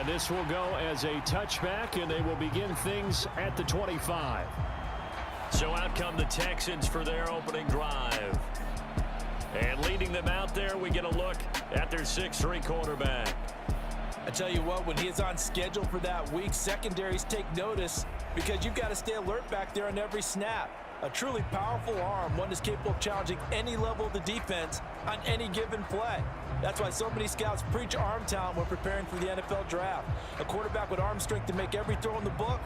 And this will go as a touchback, and they will begin things at the 25. So out come the Texans for their opening drive. And leading them out there, we get a look at their 6'3" quarterback. I tell you what, when he is on schedule for that week, secondaries take notice because you've got to stay alert back there on every snap. A truly powerful arm, one that's capable of challenging any level of the defense on any given play. That's why so many scouts preach arm talent when preparing for the NFL draft. A quarterback with arm strength to make every throw in the book,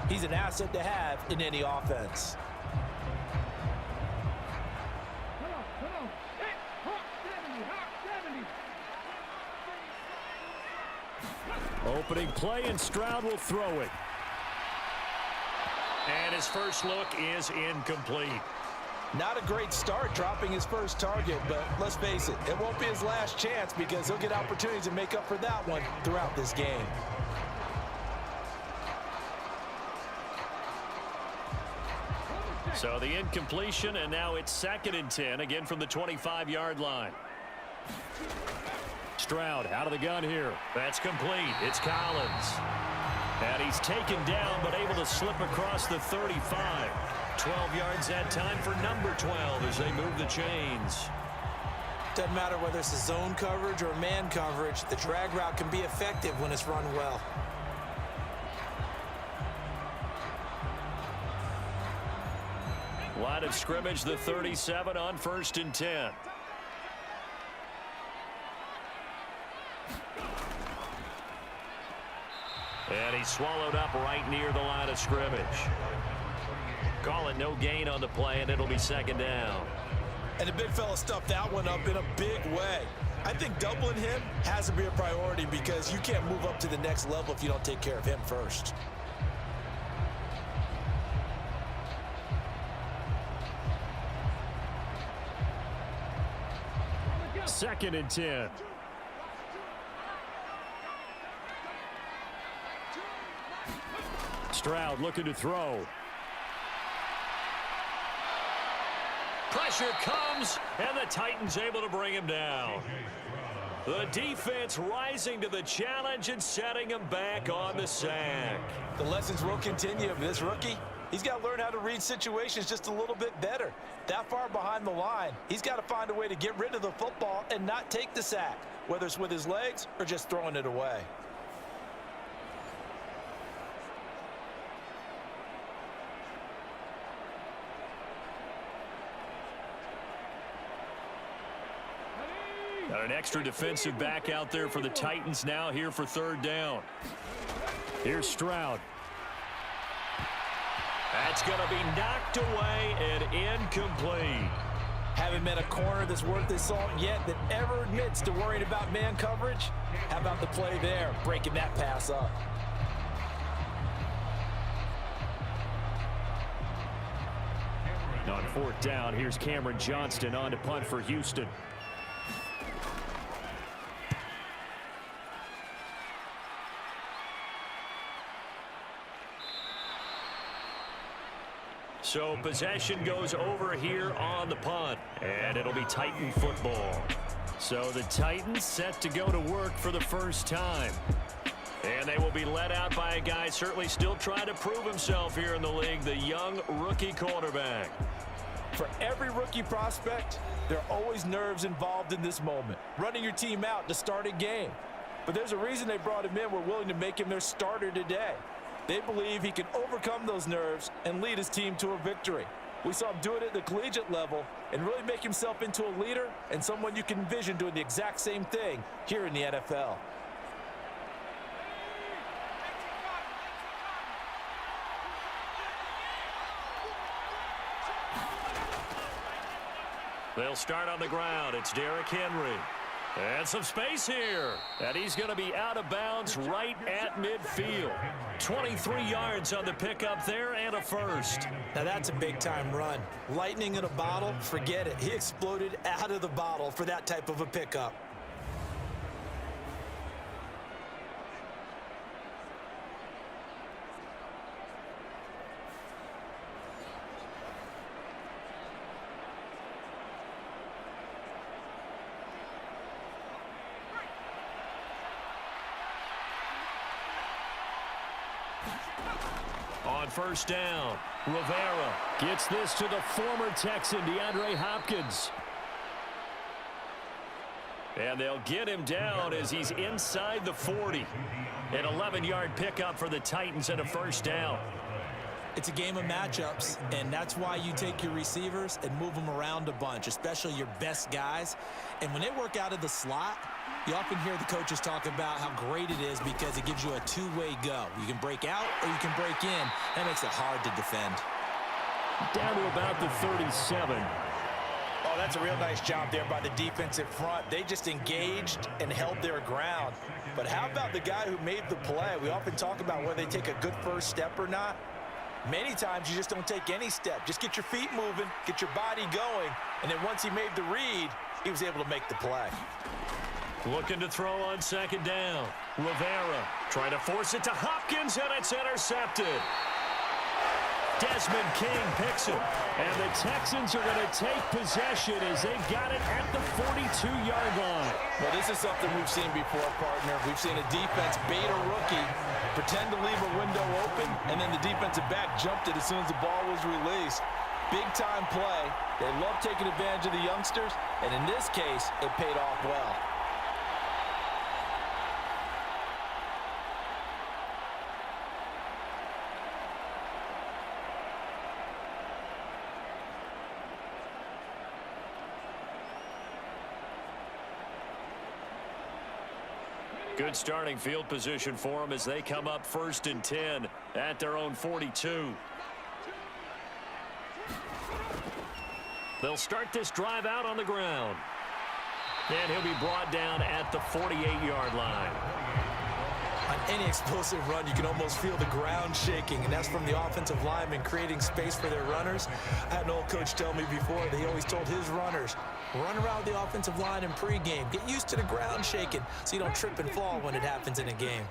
he's an asset to have in any offense. Opening play, and Stroud will throw it. And his first look is incomplete. Not a great start dropping his first target, but let's face it, it won't be his last chance because he'll get opportunities to make up for that one throughout this game. So the incompletion, and now it's 2nd and 10, again from the 25-yard line. Stroud out of the gun here. That's complete. It's Collins. And he's taken down, but able to slip across the 35. 12 yards that time for number 12 as they move the chains. Doesn't matter whether it's a zone coverage or man coverage, the drag route can be effective when it's run well. Line of scrimmage, the 37 on 1st and 10. And he's swallowed up right near the line of scrimmage. Call it no gain on the play, and it'll be 2nd down. And the big fella stuffed that one up in a big way. I think doubling him has to be a priority because you can't move up to the next level if you don't take care of him first. Second and 10. Stroud looking to throw. Pressure comes, and the Titans able to bring him down. The defense rising to the challenge and setting him back on the sack. The lessons will continue of this rookie. He's got to learn how to read situations just a little bit better. That far behind the line, he's got to find a way to get rid of the football and not take the sack, whether it's with his legs or just throwing it away. Got an extra defensive back out there for the Titans now here for 3rd down. Here's Stroud. That's going to be knocked away and incomplete. Haven't met a corner that's worth his salt yet that ever admits to worrying about man coverage. How about the play there, breaking that pass up? On 4th down, here's Cameron Johnston on to punt for Houston. So possession goes over here on the punt, and it'll be Titan football. So the Titans set to go to work for the first time. And they will be led out by a guy certainly still trying to prove himself here in the league, the young rookie quarterback. For every rookie prospect, there are always nerves involved in this moment. Running your team out to start a game. But there's a reason they brought him in. We're willing to make him their starter today. They believe he can overcome those nerves and lead his team to a victory. We saw him do it at the collegiate level and really make himself into a leader and someone you can envision doing the exact same thing here in the NFL. They'll start on the ground. It's Derrick Henry. And some space here. And he's going to be out of bounds right at midfield. 23 yards on the pickup there and a first. Now that's a big-time run. Lightning in a bottle, forget it. He exploded out of the bottle for that type of a pickup. first down. Rivera gets this to the former Texan, DeAndre Hopkins. And they'll get him down as he's inside the 40. An 11-yard pickup for the Titans and a first down. It's a game of matchups, and that's why you take your receivers and move them around a bunch, especially your best guys. And when they work out of the slot, you often hear the coaches talk about how great it is because it gives you a two-way go. You can break out or you can break in. That makes it hard to defend. Down to about the 37. Oh, that's a real nice job there by the defensive front. They just engaged and held their ground. But how about the guy who made the play? We often talk about whether they take a good first step or not. Many times you just don't take any step. Just get your feet moving, get your body going, and then once he made the read, he was able to make the play. Looking to throw on second down. Rivera trying to force it to Hopkins, and it's intercepted. Desmond King picks it. And the Texans are going to take possession as they've got it at the 42-yard line. Well, this is something we've seen before, partner. We've seen a defense bait a rookie, pretend to leave a window open, and then the defensive back jumped it as soon as the ball was released. Big-time play. They love taking advantage of the youngsters, and in this case, it paid off well. Good starting field position for them as they come up 1st and 10 at their own 42. They'll start this drive out on the ground. And he'll be brought down at the 48-yard line. On any explosive run, you can almost feel the ground shaking, and that's from the offensive linemen creating space for their runners. I had an old coach tell me before, he always told his runners, run around the offensive line in pregame. Get used to the ground shaking so you don't trip and fall when it happens in a game.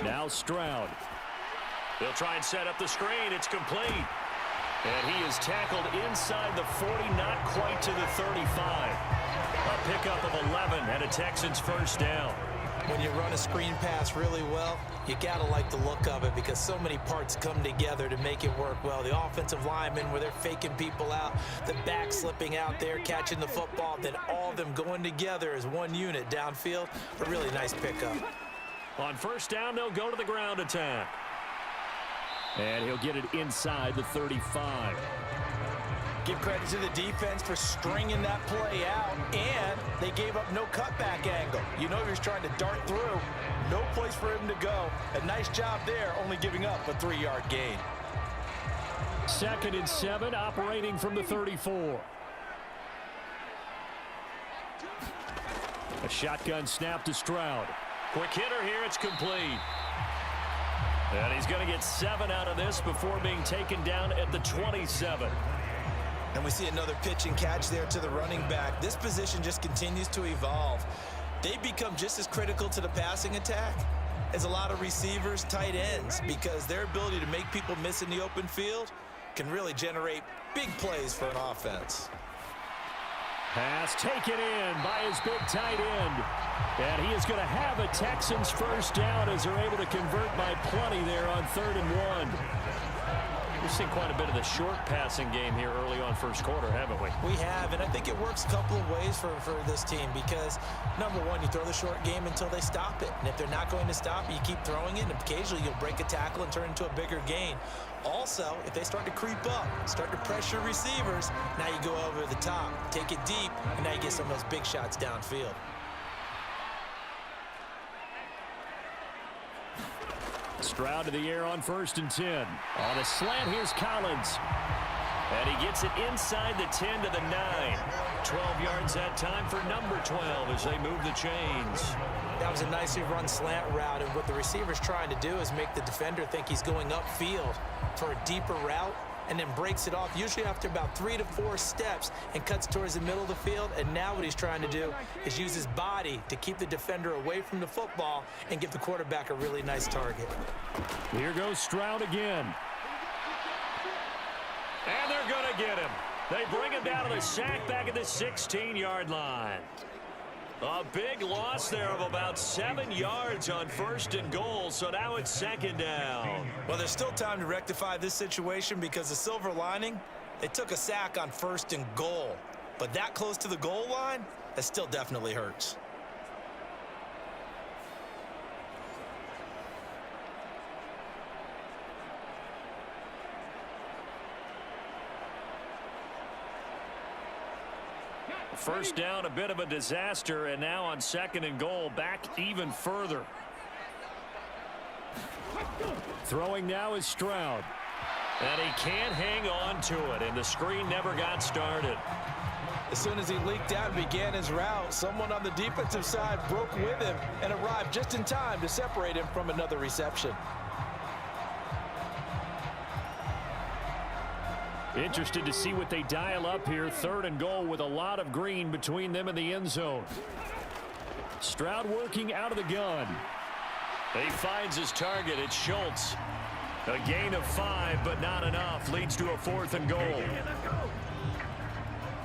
Now Stroud. They'll try and set up the screen. It's complete. And he is tackled inside the 40, not quite to the 35. A pickup of 11 and a Texans first down. When you run a screen pass really well, you gotta like the look of it because so many parts come together to make it work well. The offensive linemen, where they're faking people out, the back slipping out there, catching the football, then all of them going together as one unit downfield. A really nice pickup. On first down, they'll go to the ground attack. And he'll get it inside the 35. Give credit to the defense for stringing that play out, and they gave up no cutback angle. You know he was trying to dart through. No place for him to go. A nice job there, only giving up a 3-yard gain. 2nd and 7, operating from the 34. A shotgun snap to Stroud. Quick hitter here, it's complete. And he's going to get 7 out of this before being taken down at the 27. And we see another pitch and catch there to the running back. This position just continues to evolve. They become just as critical to the passing attack as a lot of receivers, tight ends, because their ability to make people miss in the open field can really generate big plays for an offense. Pass taken in by his big tight end. And he is going to have a Texans first down as they're able to convert by plenty there on 3rd and 1. We've seen quite a bit of the short passing game here early on first quarter, haven't we? We have, and I think it works a couple of ways for this team because, number one, you throw the short game until they stop it. And if they're not going to stop it, you keep throwing it, and occasionally you'll break a tackle and turn into a bigger gain. Also, if they start to creep up, start to pressure receivers, now you go over the top, take it deep, and now you get some of those big shots downfield. Stroud to the air on 1st and 10. On a slant, here's Collins. And he gets it inside the 10 to the 9. 12 yards that time for number 12 as they move the chains. That was a nicely run slant route, and what the receiver's trying to do is make the defender think he's going upfield for a deeper route and then breaks it off, usually after about 3 to 4 steps, and cuts towards the middle of the field. And now what he's trying to do is use his body to keep the defender away from the football and give the quarterback a really nice target. Here goes Stroud again. And they're going to get him. They bring him down to the sack back at the 16-yard line. A big loss there of about 7 yards on 1st and goal, so now it's 2nd down. Well, there's still time to rectify this situation because the silver lining, they took a sack on 1st and goal. But that close to the goal line, that still definitely hurts. First down, a bit of a disaster, and now on 2nd and goal, back even further. Throwing now is Stroud. And he can't hang on to it, and the screen never got started. As soon as he leaked out and began his route, someone on the defensive side broke with him and arrived just in time to separate him from another reception. Interested to see what they dial up here. 3rd and goal with a lot of green between them and the end zone. Stroud working out of the gun. He finds his target. It's Schultz. A gain of 5, but not enough. Leads to a 4th and goal.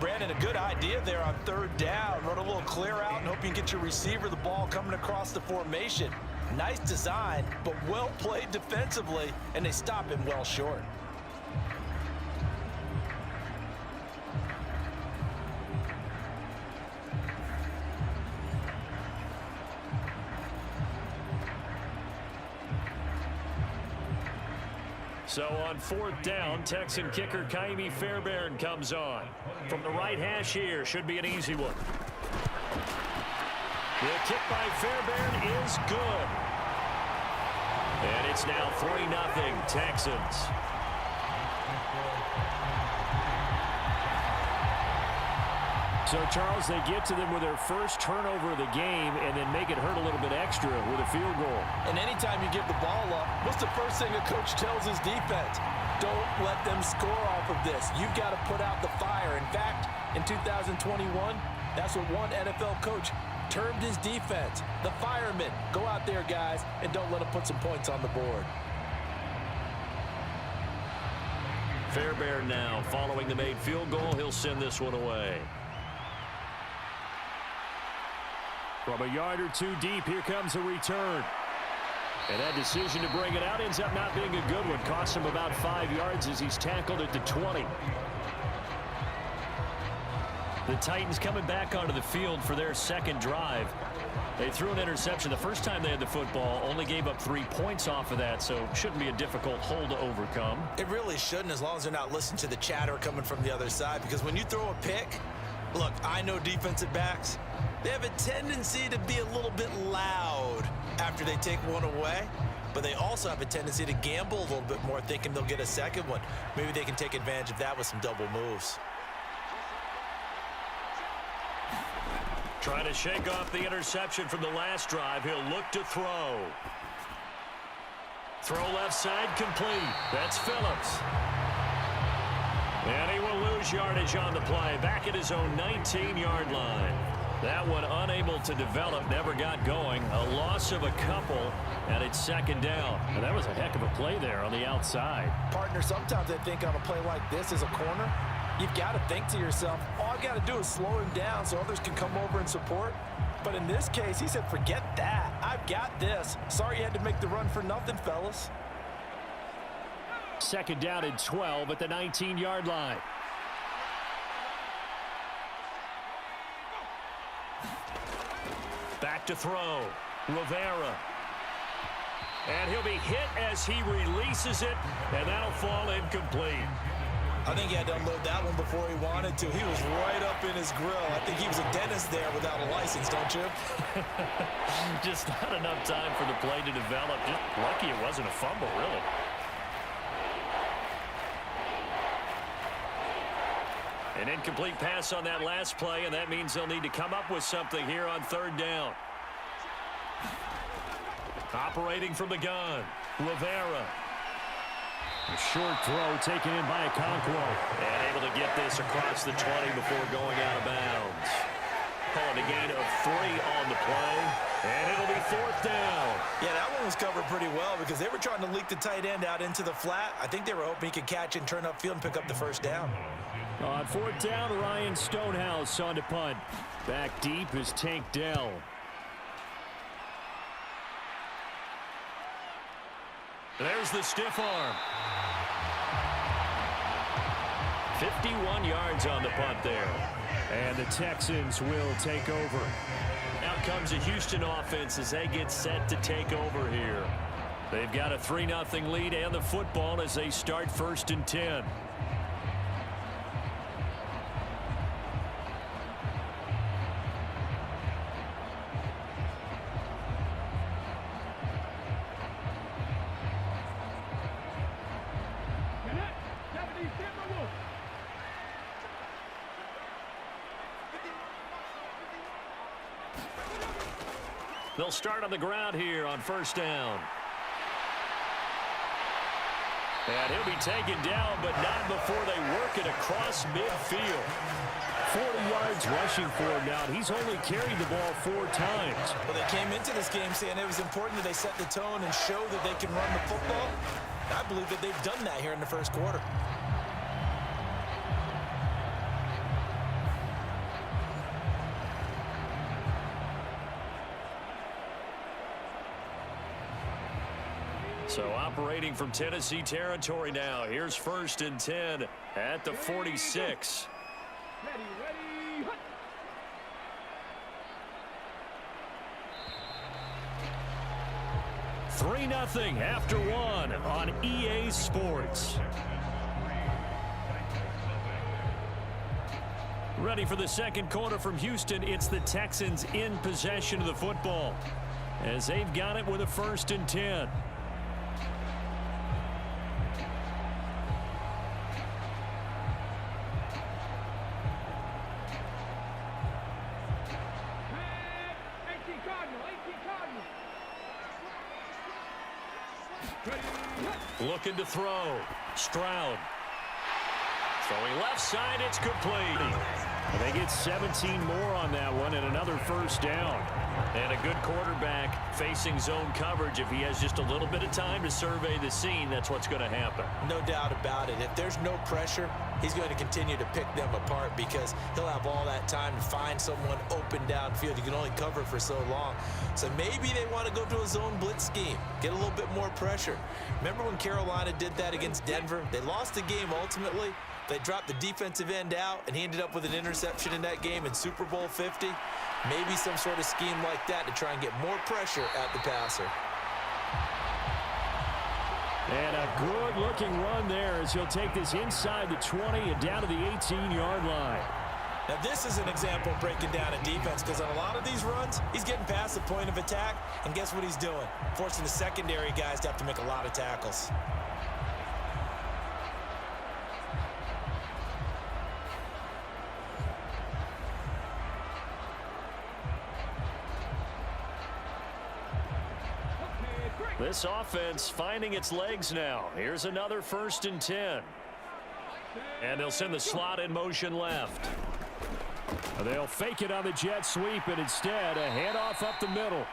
Brandon, a good idea there on 3rd down. Run a little clear out and hope you can get your receiver the ball coming across the formation. Nice design, but well played defensively, and they stop him well short. So on 4th down, Texan kicker Kaimi Fairbairn comes on. From the right hash here, should be an easy one. The kick by Fairbairn is good. And it's now 3-0 Texans. So, Charles, they get to them with their first turnover of the game and then make it hurt a little bit extra with a field goal. And anytime you give the ball up, what's the first thing a coach tells his defense? Don't let them score off of this. You've got to put out the fire. In fact, in 2021, that's what one NFL coach termed his defense. The firemen. Go out there, guys, and don't let them put some points on the board. Fairbairn now following the made field goal. He'll send this one away. From a yard or two deep, here comes a return. And that decision to bring it out ends up not being a good one. Costs him about 5 yards as he's tackled at the 20. The Titans coming back onto the field for their 2nd drive. They threw an interception the first time they had the football, only gave up 3 points off of that, so shouldn't be a difficult hole to overcome. It really shouldn't, as long as they're not listening to the chatter coming from the other side, because when you throw a pick, look, I know defensive backs, they have a tendency to be a little bit loud after they take one away, but they also have a tendency to gamble a little bit more, thinking they'll get a second one. Maybe they can take advantage of that with some double moves. Trying to shake off the interception from the last drive. He'll look to throw. Throw left side complete. That's Phillips. And he will lose yardage on the play. Back at his own 19-yard line. That one unable to develop, never got going. A loss of a couple, and it's 2nd down. And that was a heck of a play there on the outside. Partner, sometimes I think on a play like this as a corner, you've got to think to yourself, all I got to do is slow him down so others can come over and support. But in this case, he said, forget that. I've got this. Sorry you had to make the run for nothing, fellas. 2nd down and 12 at the 19-yard line. Back to throw. Rivera. And he'll be hit as he releases it, and that'll fall incomplete. I think he had to unload that one before he wanted to. He was right up in his grill. I think he was a dentist there without a license, don't you? Just not enough time for the play to develop. Just lucky it wasn't a fumble, really. An incomplete pass on that last play, and that means they'll need to come up with something here on 3rd down. Operating from the gun, Rivera. A short throw taken in by Okonkwo. And able to get this across the 20 before going out of bounds. calling a gain of 3 on the play. And it'll be 4th down. Yeah, that one was covered pretty well because they were trying to leak the tight end out into the flat. I think they were hoping he could catch and turn upfield and pick up the first down. On 4th down, Ryan Stonehouse on to punt. Back deep is Tank Dell. There's the stiff arm. 51 yards on the punt there. And the Texans will take over. Out comes the Houston offense as they get set to take over here. They've got a 3-0 lead and the football as they start 1st and 10. They'll start on the ground here on 1st down. And he'll be taken down, but not before they work it across midfield. 40 yards rushing for him now. He's only carried the ball 4 times. Well, they came into this game saying it was important that they set the tone and show that they can run the football. I believe that they've done that here in the 1st quarter. So operating from Tennessee territory now. Here's 1st and 10 at the 46. Ready, 3-0 after 1 on EA Sports. Ready for the 2nd quarter from Houston. It's the Texans in possession of the football as they've got it with a 1st and 10. Looking to throw. Stroud. Throwing left side, it's complete. And they get 17 more on that one and another 1st down. And a good quarterback facing zone coverage. If he has just a little bit of time to survey the scene, that's what's going to happen. No doubt about it. If there's no pressure, he's going to continue to pick them apart because he'll have all that time to find someone open downfield. He can only cover for so long. So maybe they want to go to a zone blitz scheme, get a little bit more pressure. Remember when Carolina did that against Denver? They lost the game ultimately. They dropped the defensive end out, and he ended up with an interception in that game in Super Bowl 50. Maybe some sort of scheme like that to try and get more pressure at the passer. And a good-looking run there as he'll take this inside the 20 and down to the 18-yard line. Now, this is an example of breaking down a defense because on a lot of these runs, he's getting past the point of attack, and guess what he's doing? Forcing the secondary guys to have to make a lot of tackles. This offense finding its legs now. Here's another 1st and 10. And they'll send the slot in motion left. They'll fake it on the jet sweep, and instead a handoff up the middle.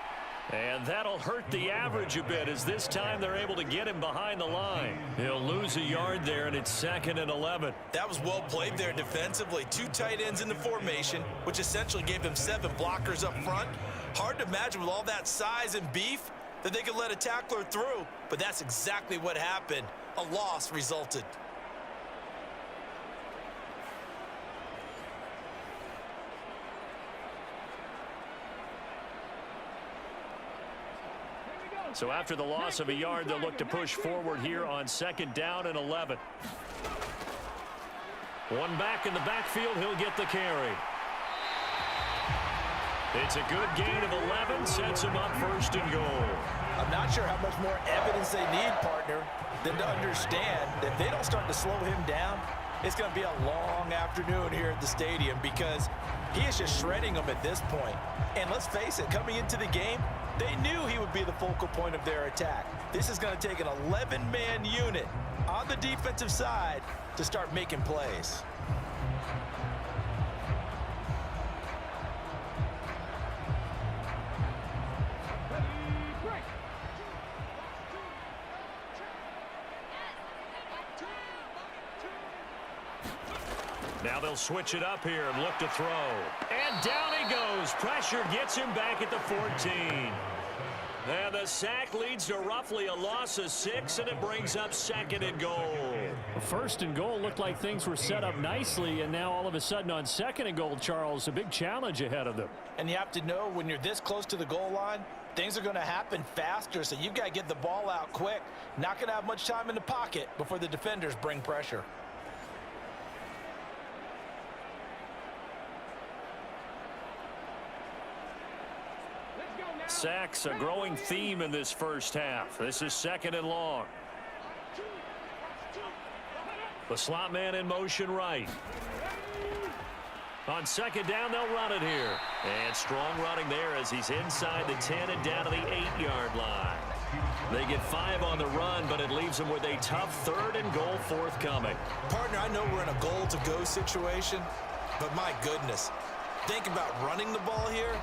And that'll hurt the average a bit as this time they're able to get him behind the line. He'll lose a yard there, and it's 2nd and 11. That was well played there defensively. 2 tight ends in the formation, which essentially gave them 7 blockers up front. Hard to imagine with all that size and beef that they could let a tackler through, but that's exactly what happened. A loss resulted. So after the loss of a yard, they'll look to push forward here on 2nd down and 11. One back in the backfield, he'll get the carry. It's a good gain of 11, sets him up 1st and goal. I'm not sure how much more evidence they need, partner, than to understand that if they don't start to slow him down, it's going to be a long afternoon here at the stadium because he is just shredding them at this point. And let's face it, coming into the game, they knew he would be the focal point of their attack. This is going to take an 11-man unit on the defensive side to start making plays. Now they'll switch it up here and look to throw. And down he goes. Pressure gets him back at the 14. And the sack leads to roughly a loss of 6, and it brings up 2nd and goal. First and goal looked like things were set up nicely, and now all of a sudden on 2nd and goal, Charles, a big challenge ahead of them. And you have to know when you're this close to the goal line, things are going to happen faster, so you've got to get the ball out quick. Not going to have much time in the pocket before the defenders bring pressure. Sacks, a growing theme in this first half. This is 2nd and long. The slot man in motion right. On 2nd down, they'll run it here. And strong running there as he's inside the 10 and down to the 8-yard line. They get 5 on the run, but it leaves them with a tough 3rd and goal forthcoming. Partner, I know we're in a goal-to-go situation, but my goodness, think about running the ball here.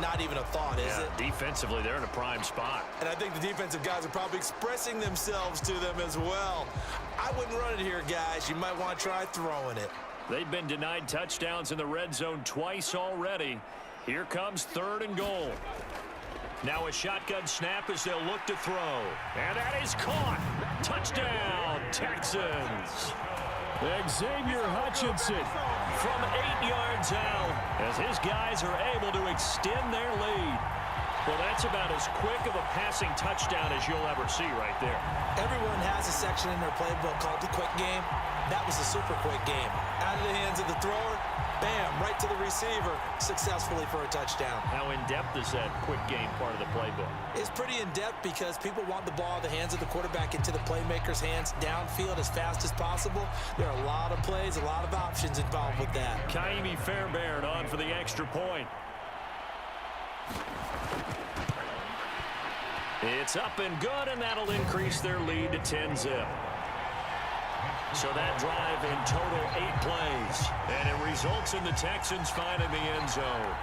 Not even a thought, is it? Defensively, they're in a prime spot. And I think the defensive guys are probably expressing themselves to them as well. I wouldn't run it here, guys. You might want to try throwing it. They've been denied touchdowns in the red zone twice already. Here comes 3rd and goal. Now a shotgun snap as they'll look to throw. And that is caught. Touchdown, Texans. Xavier Hutchinson From 8 yards out as his guys are able to extend their lead. Well, that's about as quick of a passing touchdown as you'll ever see right there. Everyone has a section in their playbook called the quick game. That was a super quick game. Out of the hands of the thrower, bam, right to the receiver, successfully for a touchdown. How in-depth is that quick game part of the playbook? It's pretty in-depth because people want the ball in the hands of the quarterback into the playmaker's hands downfield as fast as possible. There are a lot of plays, a lot of options involved with that. Kaimi Fairbairn on for the extra point. It's up and good, and that'll increase their lead to 10-zip. So that drive in total 8 plays, and it results in the Texans finding the end zone.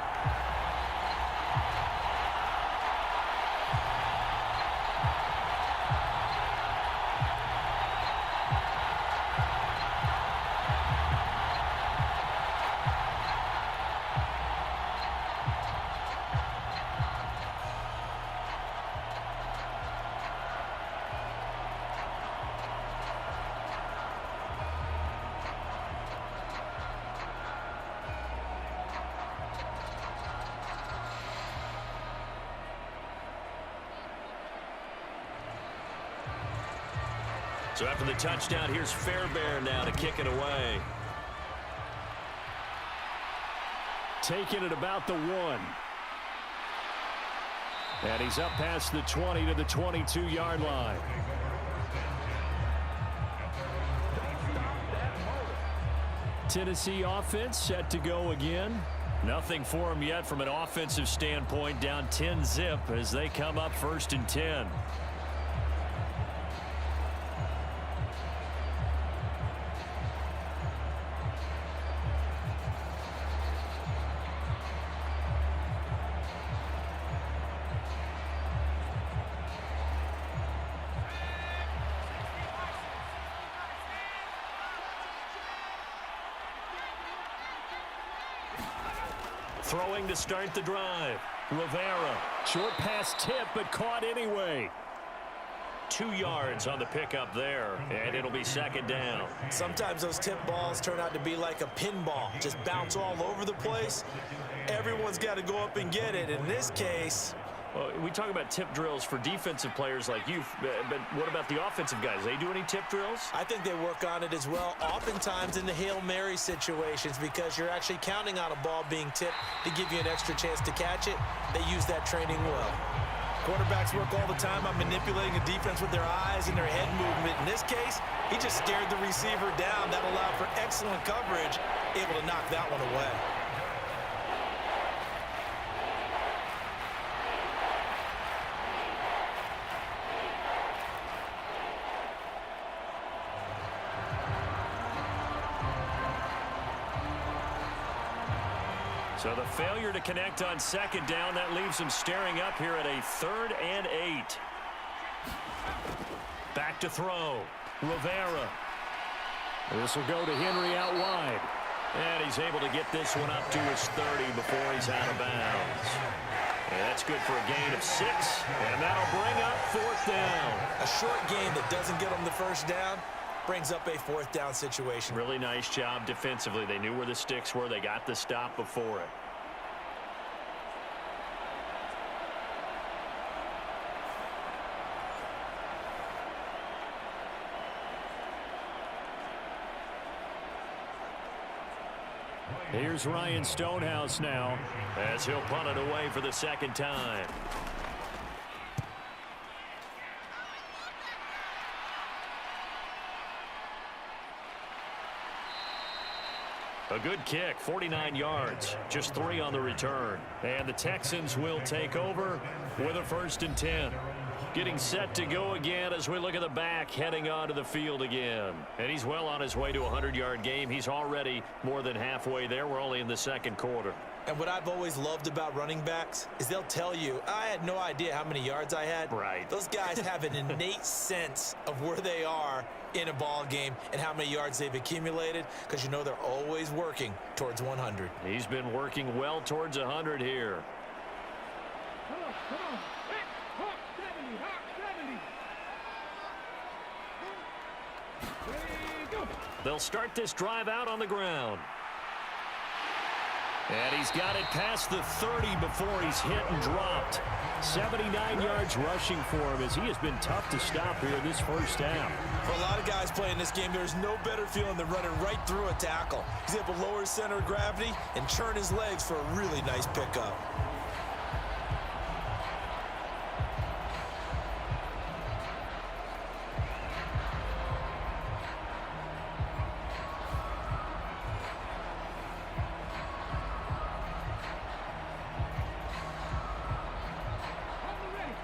So after the touchdown, here's Fairbairn now to kick it away. taking it about the 1. And he's up past the 20 to the 22-yard line. Tennessee offense set to go again. Nothing for them yet from an offensive standpoint, down 10-zip as they come up 1st and 10. Throwing to start the drive. Rivera. Short pass tip, but caught anyway. 2 yards on the pickup there, and it'll be 2nd down. Sometimes those tip balls turn out to be like a pinball, just bounce all over the place. Everyone's got to go up and get it. In this case, well, we talk about tip drills for defensive players like you, but what about the offensive guys? They do any tip drills? I think they work on it as well, oftentimes in the Hail Mary situations, because you're actually counting on a ball being tipped to give you an extra chance to catch it. They use that training well. Quarterbacks work all the time on manipulating a defense with their eyes and their head movement. In this case, he just stared the receiver down. That allowed for excellent coverage, able to knock that one away. So the failure to connect on 2nd down, that leaves them staring up here at a 3rd and 8. Back to throw. Rivera. This will go to Henry out wide. And he's able to get this one up to his 30 before he's out of bounds. And that's good for a gain of 6. And that'll bring up 4th down. A short gain that doesn't get him the first down brings up a 4th down situation. Really nice job defensively. They knew where the sticks were. They got the stop before it. Here's Ryan Stonehouse now, as he'll punt it away for the 2nd time. A good kick, 49 yards, just 3 on the return. And the Texans will take over with a 1st and 10. Getting set to go again as we look at the back heading onto the field again. And he's well on his way to a 100-yard game. He's already more than halfway there. We're only in the 2nd quarter. And what I've always loved about running backs is they'll tell you, I had no idea how many yards I had. Right. Those guys have an innate sense of where they are in a ball game and how many yards they've accumulated, because you know they're always working towards 100. He's been working well towards 100 here. Come on. Hey, hop 70, hop 70. Ready, go. They'll start this drive out on the ground. and he's got it past the 30 before he's hit and dropped. 79 yards rushing for him as he has been tough to stop here this first down. For a lot of guys playing this game, there's no better feeling than running right through a tackle. He's able to lower his center of gravity and churn his legs for a really nice pickup.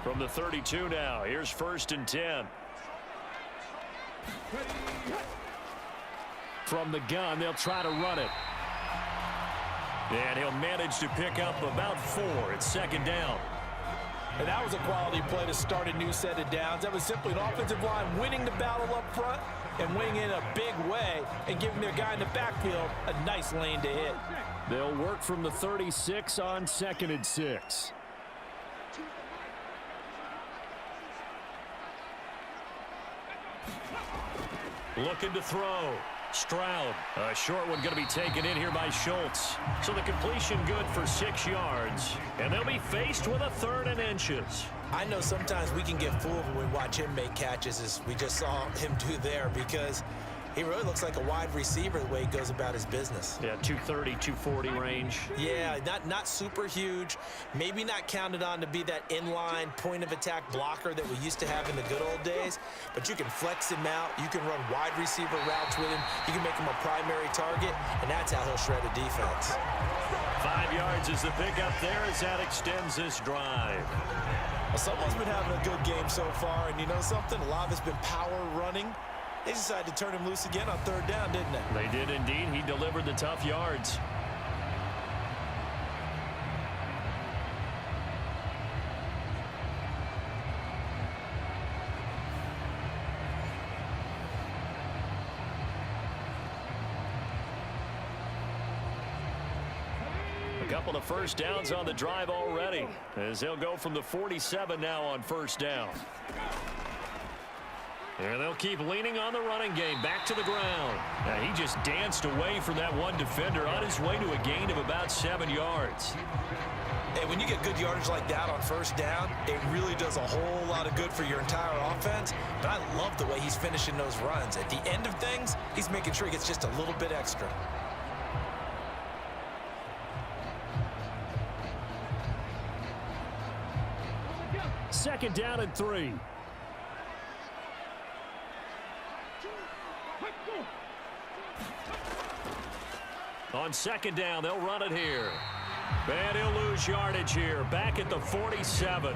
From the 32 now, here's 1st and 10. From the gun, they'll try to run it. And he'll manage to pick up about 4. It's 2nd down. And that was a quality play to start a new set of downs. That was simply an offensive line winning the battle up front and winning in a big way and giving their guy in the backfield a nice lane to hit. They'll work from the 36 on 2nd and 6. Looking to throw. Stroud. A short one going to be taken in here by Schultz. So the completion good for 6 yards. And they'll be faced with a 3rd and inches. I know sometimes we can get fooled when we watch him make catches, as we just saw him do there, because he really looks like a wide receiver the way he goes about his business. Yeah, 230, 240 range. Yeah, not super huge. Maybe not counted on to be that inline point-of-attack blocker that we used to have in the good old days. But you can flex him out. You can run wide receiver routes with him. You can make him a primary target, and that's how he'll shred a defense. 5 yards is the pickup there as that extends this drive. Well, someone's been having a good game so far, and you know something? A lot of it's been power running. They decided to turn him loose again on 3rd down, didn't they? They did indeed. He delivered the tough yards. A couple of 1st downs on the drive already, as they'll go from the 47 now on 1st down. And they'll keep leaning on the running game. Back to the ground. Now, he just danced away from that one defender on his way to a gain of about 7 yards. Hey, when you get good yardage like that on 1st down, it really does a whole lot of good for your entire offense. But I love the way he's finishing those runs. At the end of things, he's making sure he gets just a little bit extra. Second down and 3. On 2nd down, they'll run it here. And he'll lose yardage here, back at the 47.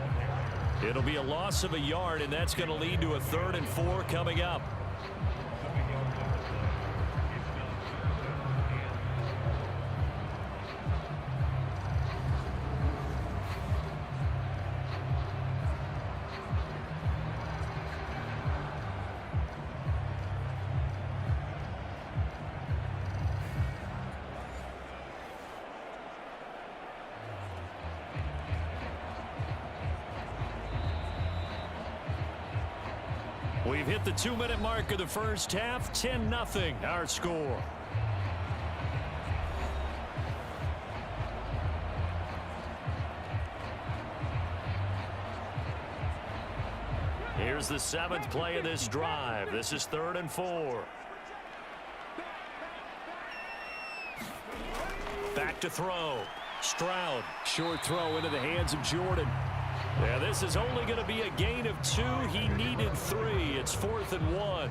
It'll be a loss of a yard, and that's going to lead to a 3rd and 4 coming up. We've hit the 2-minute mark of the first half. 10-0 our score. Here's the 7th play of this drive. This is 3rd and 4. Back to throw. Stroud. Short throw into the hands of Jordan. Yeah, this is only going to be a gain of 2. He needed 3. It's 4th and 1.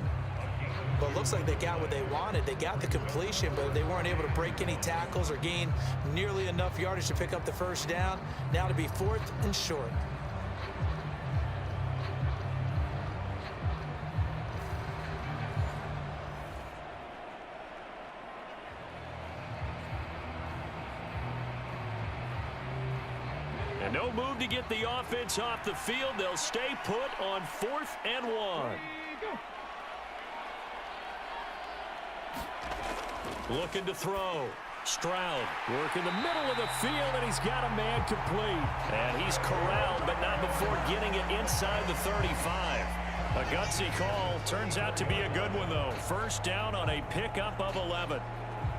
Well, it looks like they got what they wanted. They got the completion, but they weren't able to break any tackles or gain nearly enough yardage to pick up the first down. Now to be 4th and short. And no move to get the offense off the field. They'll stay put on 4th and 1. Looking to throw. Stroud. Work in the middle of the field, and he's got a man complete. And he's corralled, but not before getting it inside the 35. A gutsy call. Turns out to be a good one, though. First down on a pickup of 11.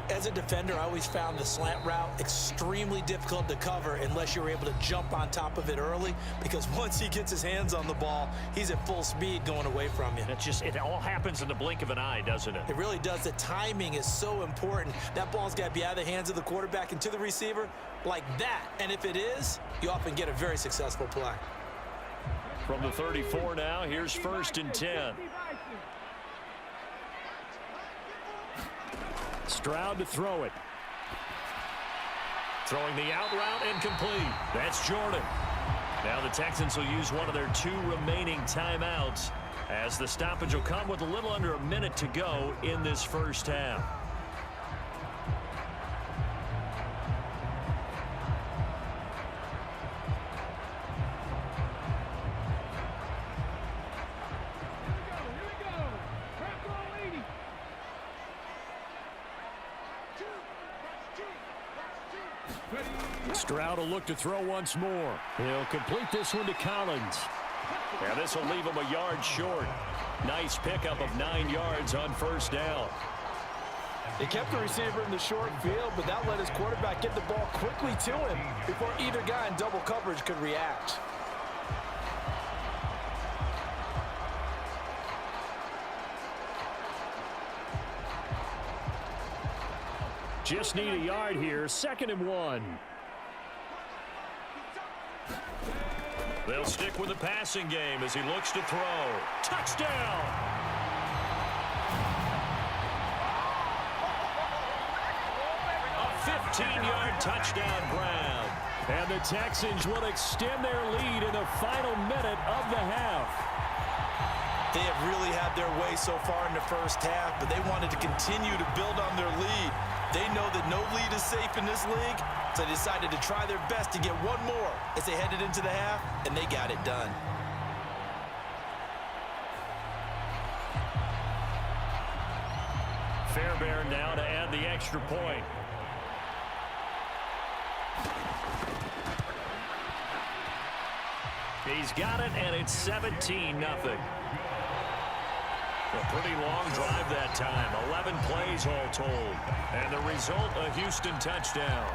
As a defender, I always found the slant route extremely difficult to cover unless you're able to jump on top of it early, because once he gets his hands on the ball, he's at full speed going away from you. It all happens in the blink of an eye, doesn't it? It really does. The timing is so important. That ball's got to be out of the hands of the quarterback and to the receiver like that. And if it is, you often get a very successful play. From the 34 now, here's 1st and 10. Stroud to throw it. Throwing the out route incomplete. That's Jordan. Now the Texans will use one of their 2 remaining timeouts, as the stoppage will come with a little under a minute to go in this first half. Stroud will look to throw once more. He'll complete this one to Collins. Now this will leave him a yard short. Nice pickup of 9 yards on first down. They kept the receiver in the short field, but that let his quarterback get the ball quickly to him before either guy in double coverage could react. Just need a yard here. 2nd and 1. They'll stick with the passing game as he looks to throw. Touchdown! A 15-yard touchdown grab. And the Texans will extend their lead in the final minute of the half. They have really had their way so far in the first half, but they wanted to continue to build on their lead. They know that no lead is safe in this league, so they decided to try their best to get one more as they headed into the half, and they got it done. Fairbairn now to add the extra point. He's got it, and it's 17-0. A pretty long drive that time. 11 plays all told. And the result, a Houston touchdown.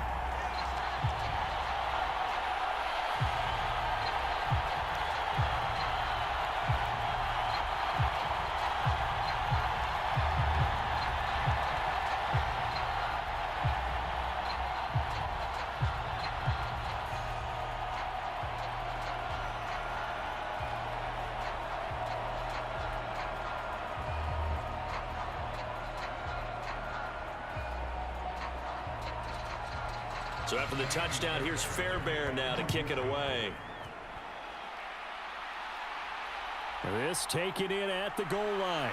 So after the touchdown, here's Fairbairn now to kick it away. This taken in at the goal line.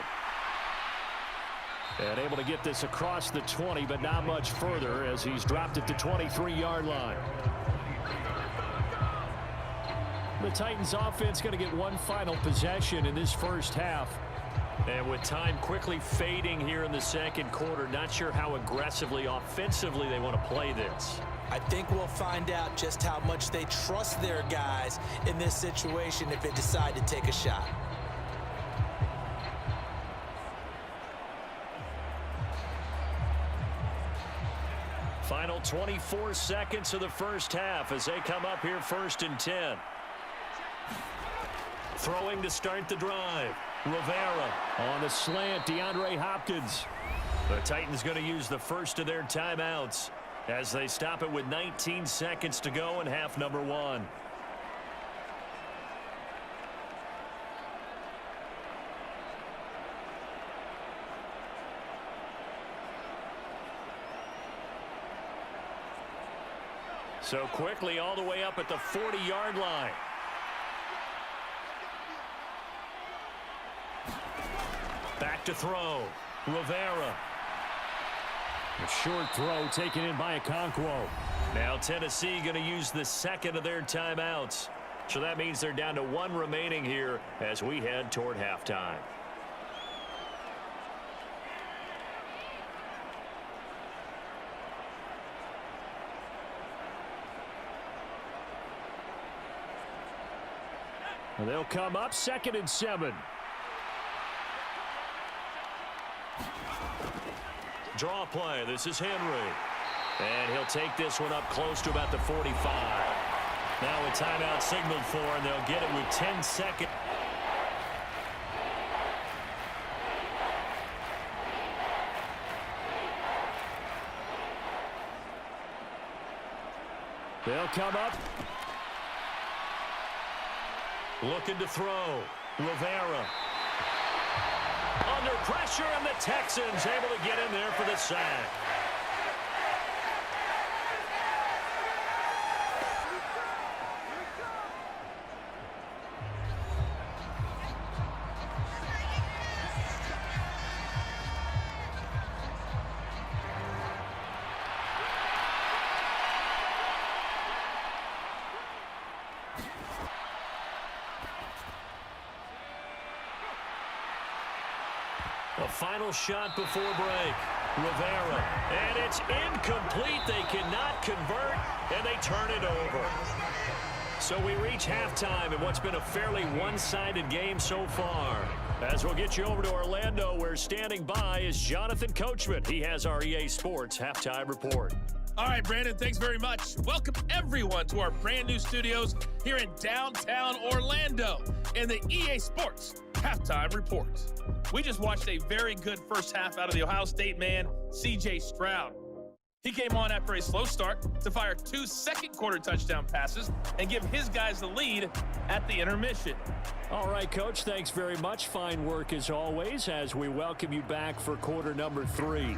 And able to get this across the 20, but not much further as he's dropped at the 23-yard line. The Titans offense going to get one final possession in this first half. And with time quickly fading here in the second quarter, not sure how aggressively, offensively they want to play this. I think we'll find out just how much they trust their guys in this situation if they decide to take a shot. Final 24 seconds of the first half as they come up here 1st and 10. Throwing to start the drive. Rivera on the slant, DeAndre Hopkins. The Titans going to use the first of their timeouts as they stop it with 19 seconds to go in half number 1. So quickly all the way up at the 40-yard line. Back to throw. Rivera. A short throw taken in by Okonkwo. Now Tennessee going to use the second of their timeouts. So that means they're down to 1 remaining here as we head toward halftime. And they'll come up 2nd and 7. Draw play. This is Henry. And he'll take this one up close to about the 45. Now a timeout signaled for, and they'll get it with 10 seconds. They'll come up. Looking to throw. Rivera. Under pressure, and the Texans able to get in there for the sack. A final shot before break. Rivera. And it's incomplete. They cannot convert, and they turn it over. So we reach halftime in what's been a fairly one-sided game so far. As we'll get you over to Orlando, where standing by is Jonathan Coachman. He has our EA Sports Halftime Report. All right, Brandon, thanks very much. Welcome, everyone, to our brand-new studios here in downtown Orlando in the EA Sports Halftime Report. We just watched a very good first half out of the Ohio State man, C.J. Stroud. He came on after a slow start to fire 2 second-quarter touchdown passes and give his guys the lead at the intermission. All right, Coach, thanks very much. Fine work as always as we welcome you back for quarter number 3.